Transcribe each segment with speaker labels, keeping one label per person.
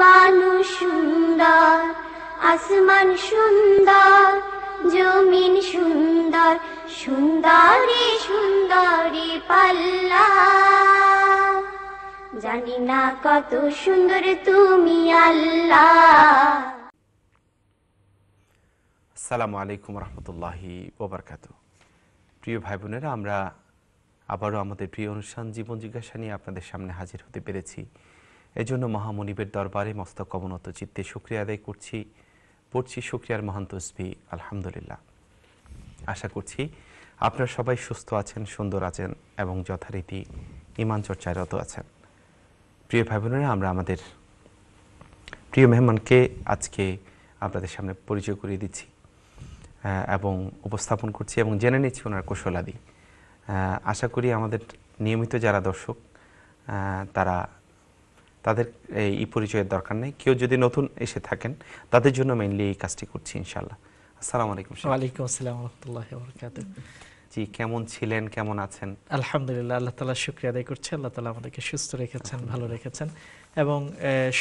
Speaker 1: মানুষ সুন্দর, আসমান সুন্দর, জমিন সুন্দর, সুন্দরী সুন্দরী পাল্লা। জানি না কত সুন্দর তুমি আল্লাহ।
Speaker 2: আসসালামু আলাইকুম রহমতুল্লাহি ওয়া বারাকাতুহু। প্রিয় ভাই বোনেরা, আমরা আবারও আমাদের প্রিয় অনুষ্ঠান জীবন জিজ্ঞাসা নিয়ে আপনাদের সামনে হাজির হতে পেরেছি। এজন্য মহামনিবের দরবারে মস্তক অবনত চিত্তে শুকরিয়া আদায় করছি, পড়ছি শুকরিয়ার মহান তসবিহ আলহামদুলিল্লাহ। আশা করছি আপনারা সবাই সুস্থ আছেন, সুন্দর আছেন এবং যথারীতি ঈমান চর্চায় রত আছেন। প্রিয় ভাই বোনেরা, আমরা আমাদের প্রিয় মেহমানকে আজকে আপনাদের সামনে পরিচয় করিয়ে দিচ্ছি এবং উপস্থাপন করছি এবং জেনে নিচ্ছি ওনার কৌশলাদি। আশা করি আমাদের নিয়মিত যারা দর্শক তাদের এই পরিচয়ের দরকার নেই। কেউ যদি নতুন এসে থাকেন তাদের জন্য মেইনলি এই কাজটি করছি ইনশাআল্লাহ। আসসালামু আলাইকুম। ওয়ালাইকুম আসসালাম ওয়া রাহমাতুল্লাহি ওয়া বারাকাতুহু। জি, কেমন ছিলেন, কেমন আছেন?
Speaker 3: আলহামদুলিল্লাহ, আল্লাহ তাআলা শুকরিয়া আদায় করছি। আল্লাহ তাআলা আমাদেরকে সুস্থ রেখেছেন, ভালো রেখেছেন এবং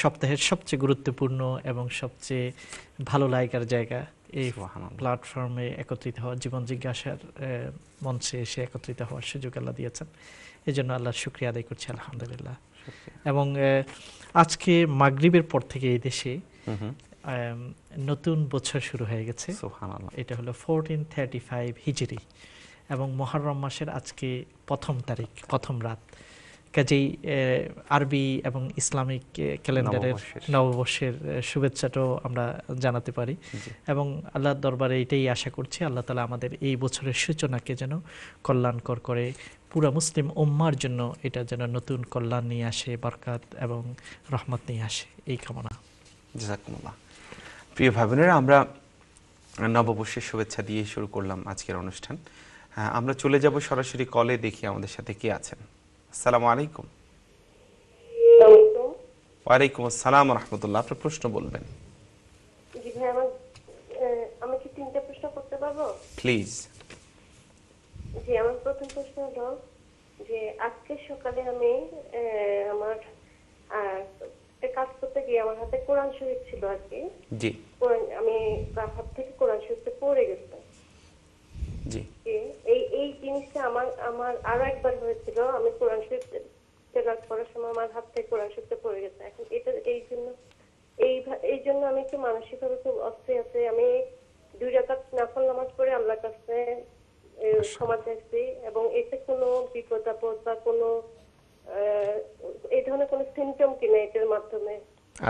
Speaker 3: সপ্তাহের সবচেয়ে গুরুত্বপূর্ণ এবং সবচেয়ে ভালো লাগার জায়গা এই প্ল্যাটফর্মে একত্রিত হওয়া, জীবন জিজ্ঞাসার মঞ্চে এসে একত্রিত হওয়ার সুযোগ আল্লাহ দিয়েছেন। এই জন্য আল্লাহর শুকরিয়া আদায় করছি আলহামদুলিল্লাহ। এবং আজকে মাগরিবের পর থেকে এই দেশে নতুন বছর শুরু হয়ে গেছে। এটা হলো 1435 হিজরি এবং মুহররম মাসের আজকে প্রথম তারিখ, প্রথম রাত। কাজেই আরবি এবং ইসলামিক ক্যালেন্ডারের নববর্ষের শুভেচ্ছাটাও আমরা জানাতে পারি এবং আল্লাহর দরবারে এটাই আশা করছি আল্লাহ তাআলা আমাদের এই বছরের সূচনাকে যেন কল্যাণকর করে, পুরা মুসলিম উম্মার জন্য এটা যেন নতুন কল্যাণ নিয়ে আসে, বরকত এবং রহমত নিয়ে আসে, এই কামনা।
Speaker 2: জাযাকুমুল্লাহ। প্রিয় ভাই বোনেরা, আমরা নববর্ষের শুভেচ্ছা দিয়ে শুরু করলাম আজকের অনুষ্ঠান। আমরা চলে যাব সরাসরি কলে, দেখি আমাদের সাথে কে আছেন। আসসালামু আলাইকুম। ওয়ালাইকুম আসসালাম ওয়া রাহমাতুল্লাহ। আপনার প্রশ্ন বলবেন।
Speaker 4: জি ভাই, আমি কি তিনটা প্রশ্ন করতে পারবো?
Speaker 2: প্লিজ।
Speaker 4: জি, আমার প্রথম প্রশ্ন হলো যে আজকে সকালে আমি আমার কাজ করতে গিয়ে আমার হাতে কোরআন শরীফ ছিল আর কি। জি। আমি হাত থেকে কোরআন শরীফটা পড়ে গেছে। জি। এই জিনিসটা আমার আরো একবার হয়েছিল। আমি কোরআন শরীফ তেলাওয়াত করার সময় আমার হাত থেকে কোরআন শরীফটা পড়ে গেছে। এখন এটা এই জন্য আমি একটু মানসিকভাবে খুব অস্থির আছি। আমি 2 রাকাত নফল নামাজ পড়ে আল্লাহর কাছে ক্ষমা চাইছি এবং এতে কোনো বিপদ আপদ বা কোনো এই ধরনের কোনো সিমটম কিনা এটার মাধ্যমে।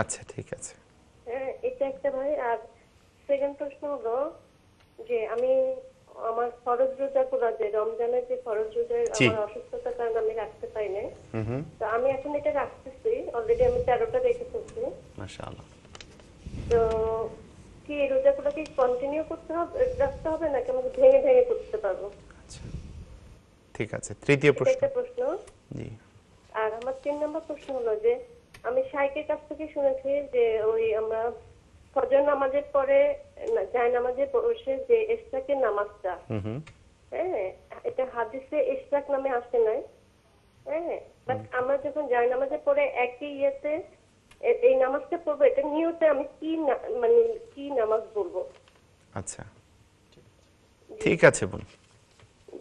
Speaker 2: আচ্ছা, ঠিক আছে।
Speaker 4: হ্যাঁ, এটা একটা ভাই। আর সেকেন্ড প্রশ্ন হলো যে আমি আমার ফরজ রোজাগুলো, যে রমজানের যে ফরজ রোজা আমার অসুস্থতার কারণে আমি রাখতে পারি না, তো আমি এখন এটা রাখতেছি। অলরেডি আমি 13টা রেখে ফেলছি। মাশাআল্লাহ। তো কি এই রোজাগুলো কি কন্টিনিউ রাখতে হবে নাকি আমাকে ভেঙে ভেঙে করতে পারবো?
Speaker 2: আচ্ছা, ঠিক আছে। তৃতীয় প্রশ্ন।
Speaker 4: জি। আর আমার 3 নম্বর প্রশ্ন হলো যে আমি শাইখের কাছ থেকে শুনেছি যে ওই আমরা ফজর নামাজের পরে জায় নামাজে বসে যে ইশরাকের নামাজটা, হ্যাঁ, এটা হাদিসে ইশরাক নামে আসে নাই। হ্যাঁ, বাট আমরা যখন জায় নামাজে পরে একই ইয়েতে এই নামাজটা পড়বো, এটা নিয়তে আমি কি নামাজ বলবো?
Speaker 2: আচ্ছা, ঠিক আছে বোন।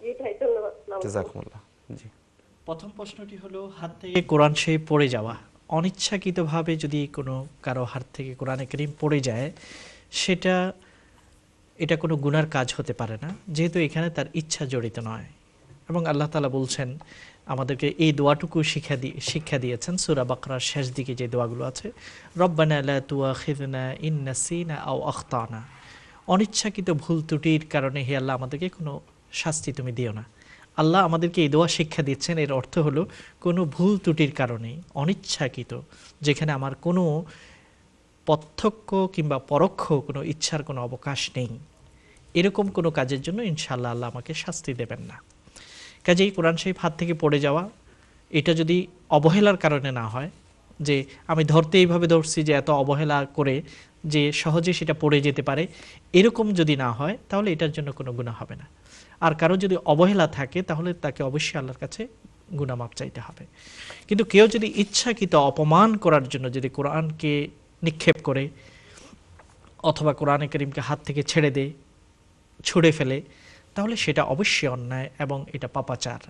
Speaker 4: জি ভাই, ধন্যবাদ।
Speaker 2: জাযাকুমুল্লাহ। জি।
Speaker 3: প্রথম প্রশ্নটি হলো হাত থেকে কোরআন শরীফ পড়ে যাওয়া। অনিচ্ছাকৃতভাবে যদি কোনো কারো হাত থেকে কোরআনে কারীম পড়ে যায়, এটা কোনো গুনার কাজ হতে পারে না, যেহেতু এখানে তার ইচ্ছা জড়িত নয়। এবং আল্লাহ তাআলা বলছেন আমাদেরকে এই দোয়াটুকু শিক্ষা দিয়েছেন সূরা বাকরার শেষ দিকে যে দোয়াগুলো আছে, রব্বানা লা তুআখিযনা ইন নাসিনা আও আখতানা। অনিচ্ছাকৃত ভুল ত্রুটির কারণে হে আল্লাহ আমাদেরকে কোনো শাস্তি তুমি দিও না। আল্লাহ আমাদেরকে এই দোয়া শিক্ষা দিচ্ছেন। এর অর্থ হলো কোনো ভুল ত্রুটির কারণে অনিচ্ছাকৃত, যেখানে আমার কোনো প্রত্যক্ষ কিংবা পরোক্ষ কোনো ইচ্ছার কোনো অবকাশ নেই, এরকম কোনো কাজের জন্য ইনশাআল্লাহ আল্লাহ আমাকে শাস্তি দেবেন না। কাজেই কোরআন শরীফ হাত থেকে পড়ে যাওয়া, এটা যদি অবহেলার কারণে না হয়, যে আমি ধরতে এইভাবে ধরছি যে এত অবহেলা করে যে সহজে সেটা পড়ে যেতে পারে, এরকম যদি না হয় তাহলে এটার জন্য কোনো গুনাহ হবে না। আর কারো যদি অবহেলা থাকে তাহলে তাকে অবশ্যই আল্লাহর কাছে গুনাহ মাপ চাইতে হবে। কিন্তু কেউ যদি ইচ্ছাকৃত অপমান করার জন্য যদি কোরআনকে নিক্ষেপ করে অথবা কোরআনে কারীমকে হাত থেকে ছেড়ে দেয়, ছুঁড়ে ফেলে, তাহলে সেটা অবশ্যই অন্যায় এবং এটা পাপাচার।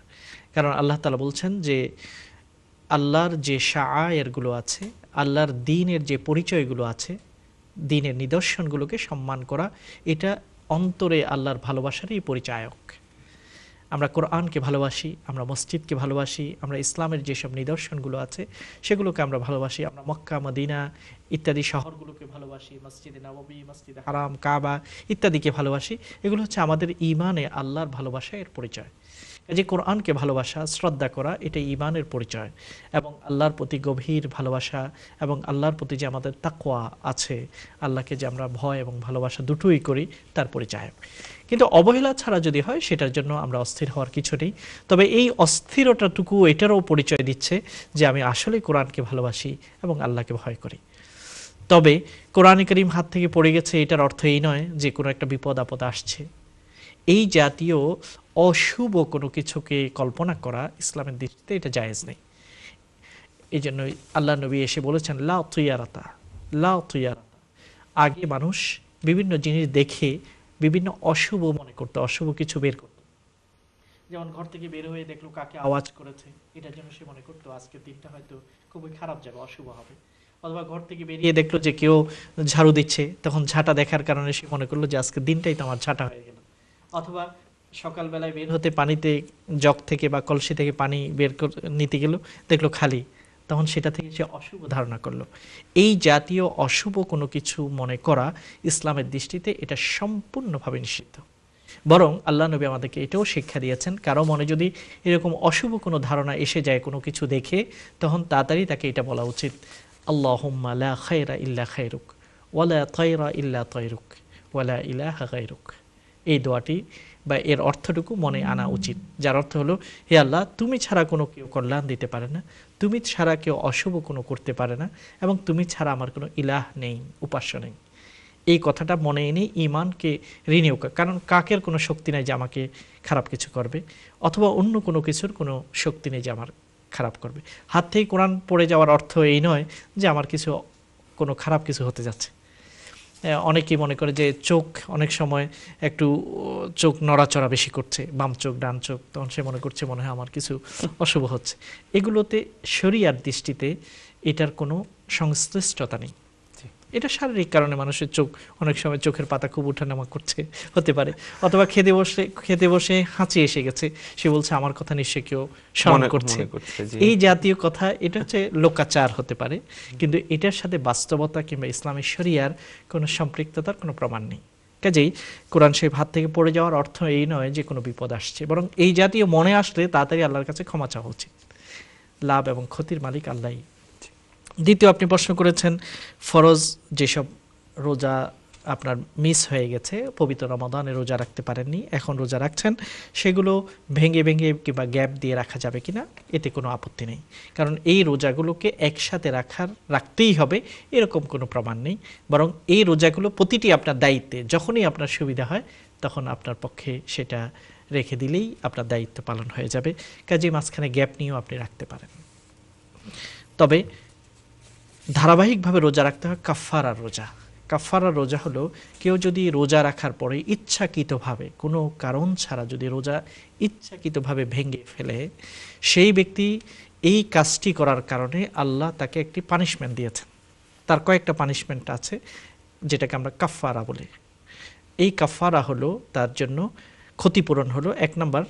Speaker 3: কারণ আল্লাহ তাআলা বলছেন যে আল্লাহর যে শাআয়েরগুলো আছে, আল্লাহর দ্বীনের যে পরিচয়গুলো আছে, দ্বীনের নিদর্শনগুলোকে সম্মান করা, এটা অন্তরে আল্লাহর ভালোবাসারই পরিচায়ক। আমরা কোরআনকে ভালোবাসি, আমরা মসজিদকে ভালোবাসি, আমরা ইসলামের যেসব নিদর্শনগুলো আছে সেগুলোকে আমরা ভালোবাসি, আমরা মক্কা মদিনা ইত্যাদি শহরগুলোকে ভালোবাসি, মসজিদে নববী, মসজিদে হারাম, কাবা ইত্যাদিকে ভালোবাসি। এগুলো হচ্ছে আমাদের ঈমানে আল্লাহর ভালোবাসা এর পরিচয়। যে কোরআনকে ভালোবাসা, শ্রদ্ধা করা, এটা ঈমানের পরিচয় এবং আল্লাহর প্রতি গভীর ভালোবাসা এবং আল্লাহর প্রতি যে আমাদের তাকওয়া আছে, আল্লাহকে যে আমরা ভয় এবং ভালোবাসা দুটোই করি, তার পরিচয়। কিন্তু অবহেলা ছাড়া যদি হয় সেটার জন্য আমরা অস্থির হওয়ার কিছু নেই। তবে এই অস্থিরতাটুকু এটারও পরিচয় দিচ্ছে যে আমি আসলে কোরআনকে ভালোবাসি এবং আল্লাহকে ভয় করি। তবে কোরআন কারীম হাত থেকে পড়ে গেছে এটার অর্থ এই নয় যে কোনো একটা বিপদ আপদ আসছে। এই জাতীয় অশুভ কোনো কিছুকে কল্পনা করা ইসলামের দৃষ্টিতে এটা জায়েজ নেই। এই জন্য আল্লাহ নবী এসে বলেছেন লা তুইয়ারাতা, লা তুইয়ারাতা। আগে মানুষ বিভিন্ন জিনিস দেখে বিভিন্ন অশুভ মনে করতো, অশুভ কিছু বের করতো। যেমন ঘর থেকে বের হয়ে দেখলো কাকে আওয়াজ করেছে, এটার জন্য সে মনে করতো আজকের দিনটা হয়তো খুবই খারাপ যাবে, অশুভ হবে। অথবা ঘর থেকে বেরিয়ে দেখলো যে কেউ ঝাড়ু দিচ্ছে, তখন ঝাঁটা দেখার কারণে সে মনে করলো যে আজকের দিনটাই তো আমার ঝাঁটা হয়ে গেল। অথবা সকালবেলায় বের হতে পানিতে জগ থেকে বা কলসি থেকে পানি বের নিতে গেল, দেখলো খালি, তখন সেটা থেকে সে অশুভ ধারণা করলো। এই জাতীয় অশুভ কোনো কিছু মনে করা ইসলামের দৃষ্টিতে এটা সম্পূর্ণভাবে নিষিদ্ধ। বরং আল্লাহ নবী আমাদেরকে এটাও শিক্ষা দিয়েছেন, কারো মনে যদি এরকম অশুভ কোনো ধারণা এসে যায় কোনো কিছু দেখে, তখন তাড়াতাড়ি তাকে এটা বলা উচিত, আল্লাহুম্মা লা খায়রা ইল্লা খায়রুক ওয়ালা তায়রা ইল্লা তায়রুক ওয়ালা ইলাহা গায়রুক। এই দোয়াটি বা এর অর্থটুকু মনে আনা উচিত, যার অর্থ হলো, হে আল্লাহ, তুমি ছাড়া কোনো কেউ কল্যাণ দিতে পারে না, তুমি ছাড়া কেউ অশুভ কোনো করতে পারে না, এবং তুমি ছাড়া আমার কোনো ইলাহ নেই, উপাস্য নেই। এই কথাটা মনে এনে ঈমানকে রিনিউ করা। কারণ কাকের কোনো শক্তি নেই যে আমাকে খারাপ কিছু করবে, অথবা অন্য কোনো কিছুর কোনো শক্তি নেই যে আমার খারাপ করবে। হাত থেকে কোরআন পড়ে যাওয়ার অর্থ এই নয় যে আমার কিছু কোনো খারাপ কিছু হতে যাচ্ছে। অনেকেই মনে করে যে চোখ অনেক সময় একটু চোখ নড়াচড়া বেশি করছে, বাম চোখ ডান চোখ, তখন সে মনে করছে মনে হয় আমার কিছু অশুভ হচ্ছে। এগুলোতে শরিয়ার দৃষ্টিতে এটার কোনো সংশ্লিষ্টতা নেই। এটা শারীরিক কারণে মানুষের চোখ অনেক সময় চোখের পাতা খুব ওঠানামা করছে, হতে পারে। অথবা খেতে বসে হাঁচি এসে গেছে, সে বলছে আমার কথা নিশ্চয়ই কেউ স্মরণ করছে। এই জাতীয় কথা, এটা হচ্ছে লোকাচার হতে পারে, কিন্তু এটার সাথে বাস্তবতা কিংবা ইসলামী শরিয়ার কোনো সম্পৃক্ততার কোনো প্রমাণ নেই। কাজেই কোরআন শরীফ হাত থেকে পড়ে যাওয়ার অর্থ এই নয় যে কোনো বিপদ আসছে, বরং এই জাতীয় মনে আসলে তাড়াতাড়ি আল্লাহর কাছে ক্ষমা চাওয়া উচিত। লাভ এবং ক্ষতির মালিক আল্লাহই। দ্বিতীয়, আপনি প্রশ্ন করেছেন ফরজ যেসব রোজা আপনার মিস হয়ে গেছে, পবিত্র রমাদানে রোজা রাখতে পারেননি, এখন রোজা রাখছেন, সেগুলো ভেঙে ভেঙে কিংবা গ্যাপ দিয়ে রাখা যাবে কিনা, এতে কোনো আপত্তি নেই। কারণ এই রোজাগুলোকে একসাথে রাখতেই হবে এরকম কোনো প্রমাণ নেই, বরং এই রোজাগুলো প্রতিটি আপনার দায়িত্বে, যখনই আপনার সুবিধা হয় তখন আপনার পক্ষে সেটা রেখে দিলেই আপনার দায়িত্ব পালন হয়ে যাবে। কাজে মাঝখানে গ্যাপ নিয়েও আপনি রাখতে পারেন। তবে ধারাবাহিকভাবে রোজা রাখতে হয় কাফফারার রোজা। কাফফারার রোজা হলো, কেউ যদি রোজা রাখার পরে ইচ্ছাকৃতভাবে কোনো কারণ ছাড়া যদি রোজা ইচ্ছাকৃতভাবে ভেঙে ফেলে, সেই ব্যক্তি এই কাজটি করার কারণে আল্লাহ তাকে একটি পানিশমেন্ট দিয়েছেন। তার কয়েকটা পানিশমেন্ট আছে যেটাকে আমরা কাফফারা বলি। এই কাফফারা হলো তার জন্য ক্ষতিপূরণ হলো, 1 নম্বর,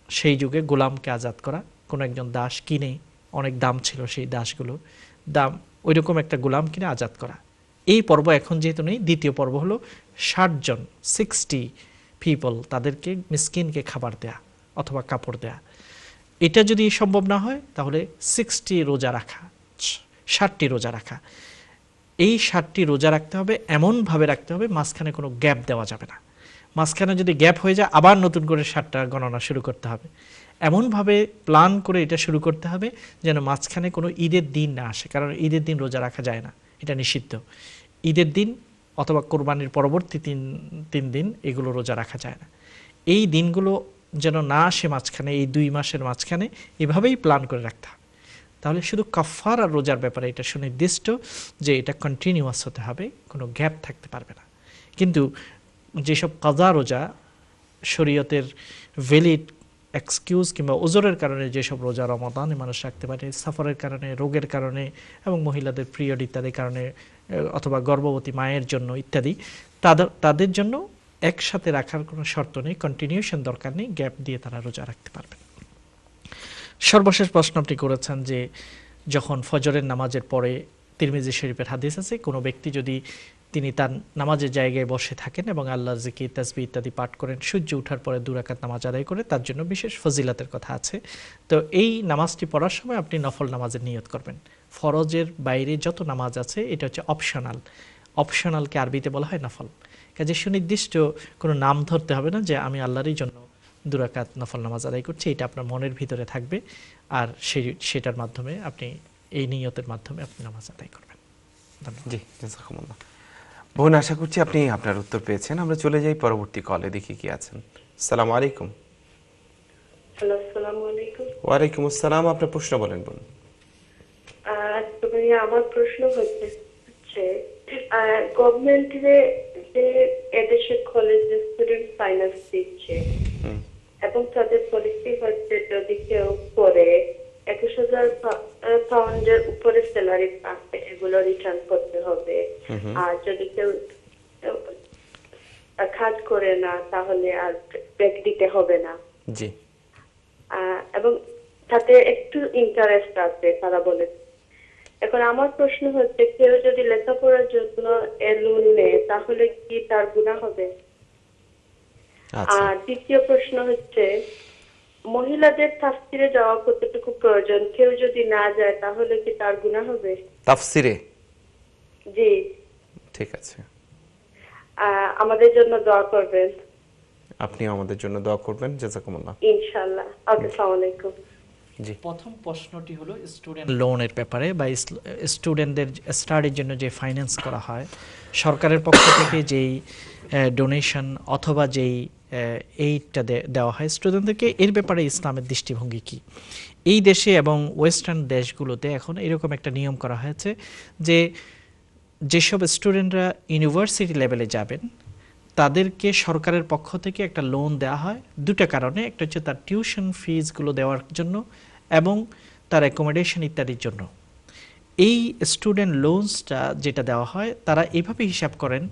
Speaker 3: সেই যুগে গোলামকে আজাদ করা। কোনো একজন দাস কিনে, অনেক দাম ছিল সেই দাসগুলো, দাম ওইরকম একটা গোলাম কিনে আজাদ করা। এই পর্ব এখন যেহেতু নেই, দ্বিতীয় পর্ব হলো 60 জন 60 পিপল, তাদেরকে মিসকিনকে খাবার দেয়া অথবা কাপড় দেয়া। এটা যদি সম্ভব না হয় তাহলে 60 রোজা রাখা, 60টি রোজা রাখা। এই 60টি রোজা রাখতে হবে, এমনভাবে রাখতে হবে মাঝখানে কোনো গ্যাপ দেওয়া যাবে না। মাঝখানে যদি গ্যাপ হয়ে যায় আবার নতুন করে 60টা গণনা শুরু করতে হবে। এমনভাবে প্ল্যান করে এটা শুরু করতে হবে যেন মাঝখানে কোনো ঈদের দিন না আসে, কারণ ঈদের দিন রোজা রাখা যায় না, এটা নিষিদ্ধ। ঈদের দিন অথবা কোরবানির পরবর্তী 3 দিন এগুলো রোজা রাখা যায় না। এই দিনগুলো যেন না আসে মাঝখানে, এই 2 মাসের মাঝখানে, এভাবেই প্ল্যান করে রাখতে হবে। তাহলে শুধু কাফারা রোজার ব্যাপারে এটা সুনির্দিষ্ট যে এটা কন্টিনিউয়াস হতে হবে, কোনো গ্যাপ থাকতে পারবে না। কিন্তু যেসব কাজা রোজা শরীয়তের ভ্যালিড এক্সকিউজ কিংবা ওজরের কারণে যেসব রোজা রমাদানে মানুষ রাখতে পারে, সফরের কারণে, রোগের কারণে এবং মহিলাদের পিরিয়ড ইত্যাদির কারণে অথবা গর্ভবতী মায়ের জন্য ইত্যাদি, তাদের জন্য একসাথে রাখার কোনো শর্ত নেই, কন্টিনিউশন দরকার নেই, গ্যাপ দিয়ে তারা রোজা রাখতে পারবেন। সর্বশেষ প্রশ্ন আপনি করেছেন যে যখন ফজরের নামাজের পরে, তিরমিজি শরীফের হাদিস আছে, কোনো ব্যক্তি যদি তিনি তার নামাজের জায়গায় বসে থাকেন এবং আল্লাহর জিকির তাসবিহ ইত্যাদি পাঠ করেন, সূর্য ওঠার পরে 2 রাকাত নামাজ আদায় করে, তার জন্য বিশেষ ফজিলাতের কথা আছে। তো এই নামাজটি পড়ার সময় আপনি নফল নামাজের নিয়ত করবেন। ফরজের বাইরে যত নামাজ আছে এটা হচ্ছে অপশনাল। অপশনালকে আরবিতে বলা হয় নফল। কাজে সুনির্দিষ্ট কোনো নাম ধরতে হবে না যে আমি আল্লাহরই জন্য 2 রাকাত নফল নামাজ আদায় করছি, এটা আপনার মনের ভিতরে থাকবে, আর সেটার মাধ্যমে আপনি এই নিয়তের মাধ্যমে আপনি নামাজ আদায় করবেন। ধন্যবাদ।
Speaker 2: জি, জাযাকুমুল্লাহ। বোন, আশা করছি আপনি আপনার উত্তর পেয়েছেন। আমরা চলে যাই পরবর্তী কলে, দেখি কি আছেন। আসসালামু আলাইকুম।
Speaker 4: হ্যালো, আসসালামু আলাইকুম।
Speaker 2: ওয়ালাইকুম আসসালাম। আপনার প্রশ্ন বলেন বোন।
Speaker 4: আমার প্রশ্ন হচ্ছে গভর্নমেন্টের যে এদেশে কলেজে স্টুডেন্ট ফাইন্যান্স দিচ্ছে এবং তাদের পলিসি হচ্ছে যদি কেউ পড়ে 21,000 পাউন্ডের উপরে স্যালারি পাবে এগুলো রিটার্ন করতে হবে, আর যদি কেউ কাজ করে না তাহলে আর ব্যাক দিতে হবে না।
Speaker 2: জি।
Speaker 4: এবং তাতে একটু ইন্টারেস্ট আছে তারা বলে। এখন আমার প্রশ্ন হচ্ছে কেউ যদি লেখাপড়ার জন্য লোন নেয় তাহলে কি তার গুনাহ হবে? আর দ্বিতীয় প্রশ্ন হচ্ছে মহিলাদের তাফসিরে যাওয়া কতটুকু প্রয়োজন? কেউ যদি না যায় তাহলে কি তার গুনাহ হবে?
Speaker 2: তাফসিরে?
Speaker 4: জি।
Speaker 2: ঠিক আছে।
Speaker 4: আমাদের জন্য দোয়া করবেন।
Speaker 2: আপনি আমাদের জন্য দোয়া করবেন। জাযাকুমুল্লাহ।
Speaker 4: ইনশাআল্লাহ। আসসালামু আলাইকুম।
Speaker 2: জি।
Speaker 3: প্রথম প্রশ্নটি হলো স্টুডেন্ট লোনের ব্যাপারে বা স্টুডেন্টদের স্টাডির জন্য যে ফাইন্যান্স করা হয় সরকারের পক্ষ থেকে, যেই ডোনেশন অথবা যেই এইডটা দেওয়া হয় স্টুডেন্টদেরকে, এর ব্যাপারে ইসলামের দৃষ্টিভঙ্গি কি? এই দেশে এবং ওয়েস্টার্ন দেশগুলোতে এখন এরকম একটা নিয়ম করা হয়েছে যে যেসব স্টুডেন্টরা ইউনিভার্সিটি লেভেলে যাবেন তাদেরকে সরকারের পক্ষ থেকে একটা লোন দেওয়া হয় 2টা কারণে। একটা হচ্ছে তার টিউশন ফিজগুলো দেওয়ার জন্য এবং তার অ্যাকোমোডেশন ইত্যাদির জন্য। এই স্টুডেন্ট লোনসটা যেটা দেওয়া হয় তারা এইভাবে হিসাব করেন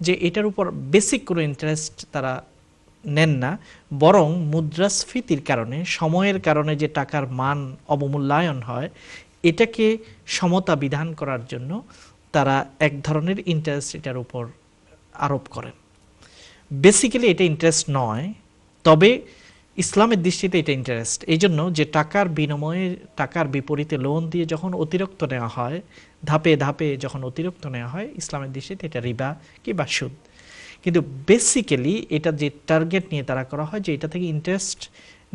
Speaker 3: যে এটার উপর বেসিক কোনো ইন্টারেস্ট তারা নেন না, বরং মুদ্রাস্ফীতির কারণে, সময়ের কারণে যে টাকার মান অবমূল্যায়ন হয়, এটাকে সমতা বিধান করার জন্য তারা এক ধরনের ইন্টারেস্ট এটার উপর আরোপ করেন। বেসিক্যালি এটা ইন্টারেস্ট নয়, তবে ইসলামের দৃষ্টিতে এটা ইন্টারেস্ট। এই জন্য যে টাকার বিনিময়ে, টাকার বিপরীতে লোন দিয়ে যখন অতিরিক্ত নেওয়া হয়, ধাপে ধাপে যখন অতিরিক্ত নেওয়া হয়, ইসলামের দৃষ্টিতে এটা রিবা কিংবা সুদ। কিন্তু বেসিক্যালি এটা যে টার্গেট নিয়ে তারা করা হয় যে এটা থেকে ইন্টারেস্ট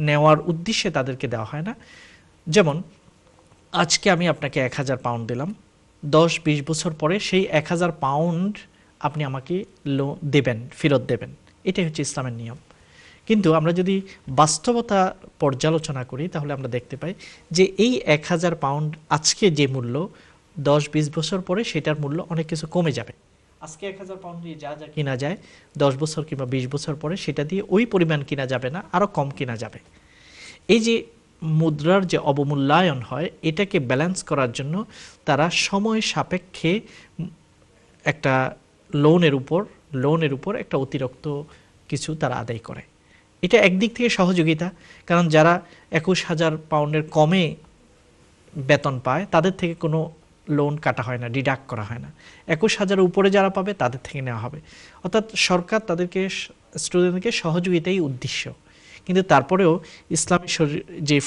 Speaker 3: নেওয়ার উদ্দেশ্যে তাদেরকে দেওয়া হয় না। যেমন আজকে আমি আপনাকে 1,000 পাউন্ড দিলাম, 10-20 বছর পরে সেই 1,000 পাউন্ড আপনি আমাকে দেবেন, ফেরত দেবেন। এটাই হচ্ছে ইসলামের নিয়ম। কিন্তু আমরা যদি বাস্তবতা পর্যালোচনা করি তাহলে আমরা দেখতে পাই যে এই 1,000 পাউন্ড আজকে যে মূল্য, 10-20 বছর পরে সেটার মূল্য অনেক কিছু কমে যাবে। আজকে 1,000 পাউন্ড দিয়ে যা যা কিনা যায় 10 বছর কিংবা 20 বছর পরে সেটা দিয়ে ওই পরিমাণ কিনা যাবে না, আরও কম কিনা যাবে। এই যে মুদ্রার যে অবমূল্যায়ন হয়, এটাকে ব্যালেন্স করার জন্য তারা সময় সাপেক্ষে একটা লোনের উপর একটা অতিরিক্ত কিছু তারা আদায় করে। এটা একদিক থেকে সহযোগিতা, কারণ যারা 21,000 পাউন্ডের কমে বেতন পায় তাদের থেকে কোনো লোন কাটা হয় না, ডিডাক্ট করা হয় না। 21,000 উপরে যারা পাবে তাদের থেকে নেওয়া হবে। অর্থাৎ সরকার তাদেরকে, স্টুডেন্টকে সহযোগিতাই উদ্দেশ্য। কিন্তু তারপরেও ইসলামী যে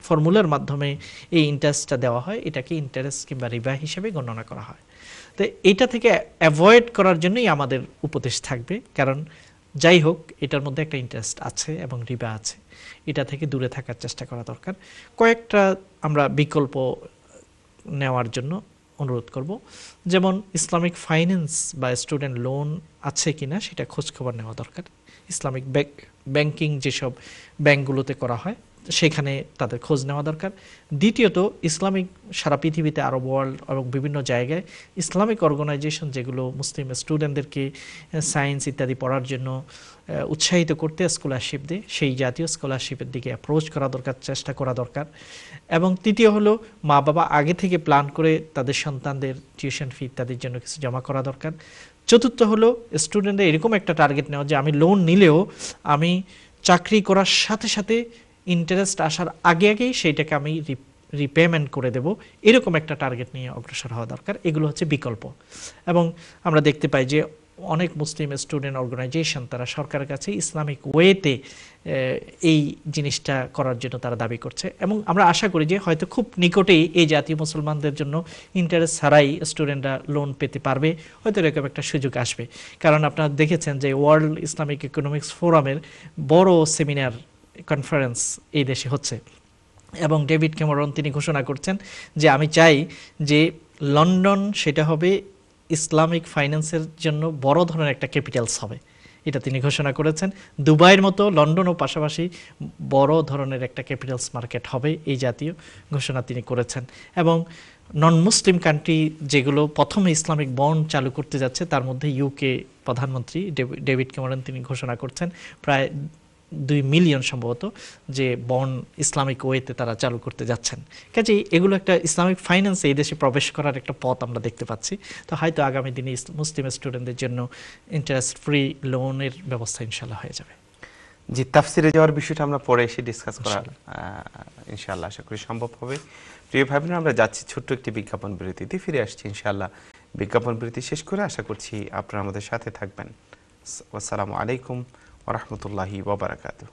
Speaker 3: ফর্মুলার মাধ্যমে এই ইন্টারেস্টটা দেওয়া হয়, এটাকে ইন্টারেস্ট কিংবা রিবা হিসেবে গণনা করা হয়। তো এটা থেকে অ্যাভয়েড করার জন্যই আমাদের উপদেশ থাকবে, কারণ যাই হোক এটার মধ্যে একটা ইন্টারেস্ট আছে এবং রিবা আছে, এটা থেকে দূরে থাকার চেষ্টা করা দরকার। কয়েকটা আমরা বিকল্প নেওয়ার জন্য অনুরোধ করব, যেমন ইসলামিক ফাইন্যান্স বা স্টুডেন্ট লোন আছে কিনা সেটা খোঁজখবর নেওয়া দরকার। ইসলামিক ব্যাংকিং যেসব ব্যাংকগুলোতে করা হয় সেখানে তাদের খোঁজ নেওয়া দরকার। দ্বিতীয়ত ইসলামিক সারা পৃথিবীতে আরব ওয়ার্ল্ড এবং বিভিন্ন জায়গায় ইসলামিক অর্গানাইজেশন যেগুলো মুসলিম স্টুডেন্টদেরকে সায়েন্স ইত্যাদি পড়ার জন্য উৎসাহিত করতে স্কলারশিপ দেয়, সেই জাতীয় স্কলারশিপের দিকে অ্যাপ্রোচ করা দরকার, চেষ্টা করা দরকার। এবং তৃতীয় হলো মা বাবা আগে থেকে প্ল্যান করে তাদের সন্তানদের টিউশন ফি ইত্যাদির জন্য কিছু জমা করা দরকার। চতুর্থ হলো স্টুডেন্টদের এরকম একটা টার্গেট নেওয়া যে আমি লোন নিলেও আমি চাকরি করার সাথে সাথে ইন্টারেস্ট আসার আগে আগেই সেইটাকে আমি রিপেমেন্ট করে দেব, এরকম একটা টার্গেট নিয়ে অগ্রসর হওয়া দরকার। এগুলো হচ্ছে বিকল্প। এবং আমরা দেখতে পাই যে অনেক মুসলিম স্টুডেন্ট অর্গানাইজেশন তারা সরকারের কাছে ইসলামিক ওয়েতে এই জিনিসটা করার জন্য তারা দাবি করছে। এবং আমরা আশা করি যে হয়তো খুব নিকটেই এই জাতীয় মুসলমানদের জন্য ইন্টারেস্ট ছাড়াই স্টুডেন্টরা লোন পেতে পারবে, হয়তো এরকম একটা সুযোগ আসবে। কারণ আপনারা দেখেছেন যে ওয়ার্ল্ড ইসলামিক ইকোনমিক্স ফোরামের বড় সেমিনার কনফারেন্স এই দেশে হচ্ছে, এবং ডেভিড ক্যামেরন তিনি ঘোষণা করছেন যে আমি চাই যে লন্ডন সেটা হবে ইসলামিক ফাইন্যান্সের জন্য বড় ধরনের একটা ক্যাপিটালস হবে, এটা তিনি ঘোষণা করেছেন। দুবাইয়ের মতো লন্ডনও পাশাপাশি বড় ধরনের একটা ক্যাপিটালস মার্কেট হবে, এই জাতীয় ঘোষণা তিনি করেছেন। এবং নন মুসলিম কান্ট্রি যেগুলো প্রথমে ইসলামিক বন্ড চালু করতে যাচ্ছে তার মধ্যে ইউকে প্রধানমন্ত্রী ডেভিড ক্যামেরন তিনি ঘোষণা করছেন প্রায় 2 মিলিয়ন সম্ভবত যে বন্ড ইসলামিক ওয়েতে তারা চালু করতে যাচ্ছেন। কাজেই এগুলো একটা ইসলামিক ফাইন্যান্সে এই দেশে প্রবেশ করার একটা পথ আমরা দেখতে পাচ্ছি। তো হয়তো আগামী দিনে মুসলিম স্টুডেন্টদের জন্য ইন্টারেস্ট ফ্রি লোনের ব্যবস্থা ইনশাল্লাহ হয়ে যাবে।
Speaker 2: জি, তাফসিরে যাওয়ার বিষয়টা আমরা পরে এসে ডিসকাস করা ইনশাআল্লাহ আশা করি সম্ভব হবে। প্রিয় ভাই বোনেরা, আমরা যাচ্ছি ছোট্ট একটি বিজ্ঞাপন বিরতিতে, ফিরে আসছি ইনশাআল্লাহ। বিজ্ঞাপন বিরতি শেষ করে আশা করছি আপনারা আমাদের সাথে থাকবেন। আসসালামু আলাইকুম ওয়া রাহমাতুল্লাহি ওয়া বারাকাতুহু।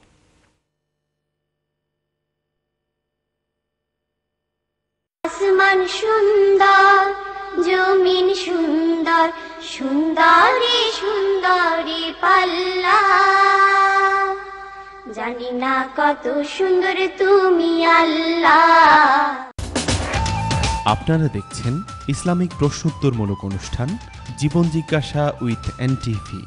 Speaker 1: আসমান সুন্দর, জমিন সুন্দর, সুন্দরী সুন্দরী পাল্লা, জানি না কত সুন্দর তুমি আল্লাহ।
Speaker 5: আপনারা দেখছেন ইসলামিক প্রশ্নোত্তরমূলক অনুষ্ঠান জীবন জিজ্ঞাসা উইথ এনটিভি।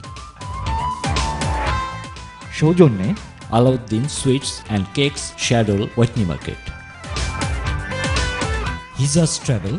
Speaker 6: সৌজন্যে আলাউদ্দিন সুইটস অ্যান্ড কেকস, শ্যাডল, ওয়েটনি মার্কেট, হিজাজ ট্রাভেল,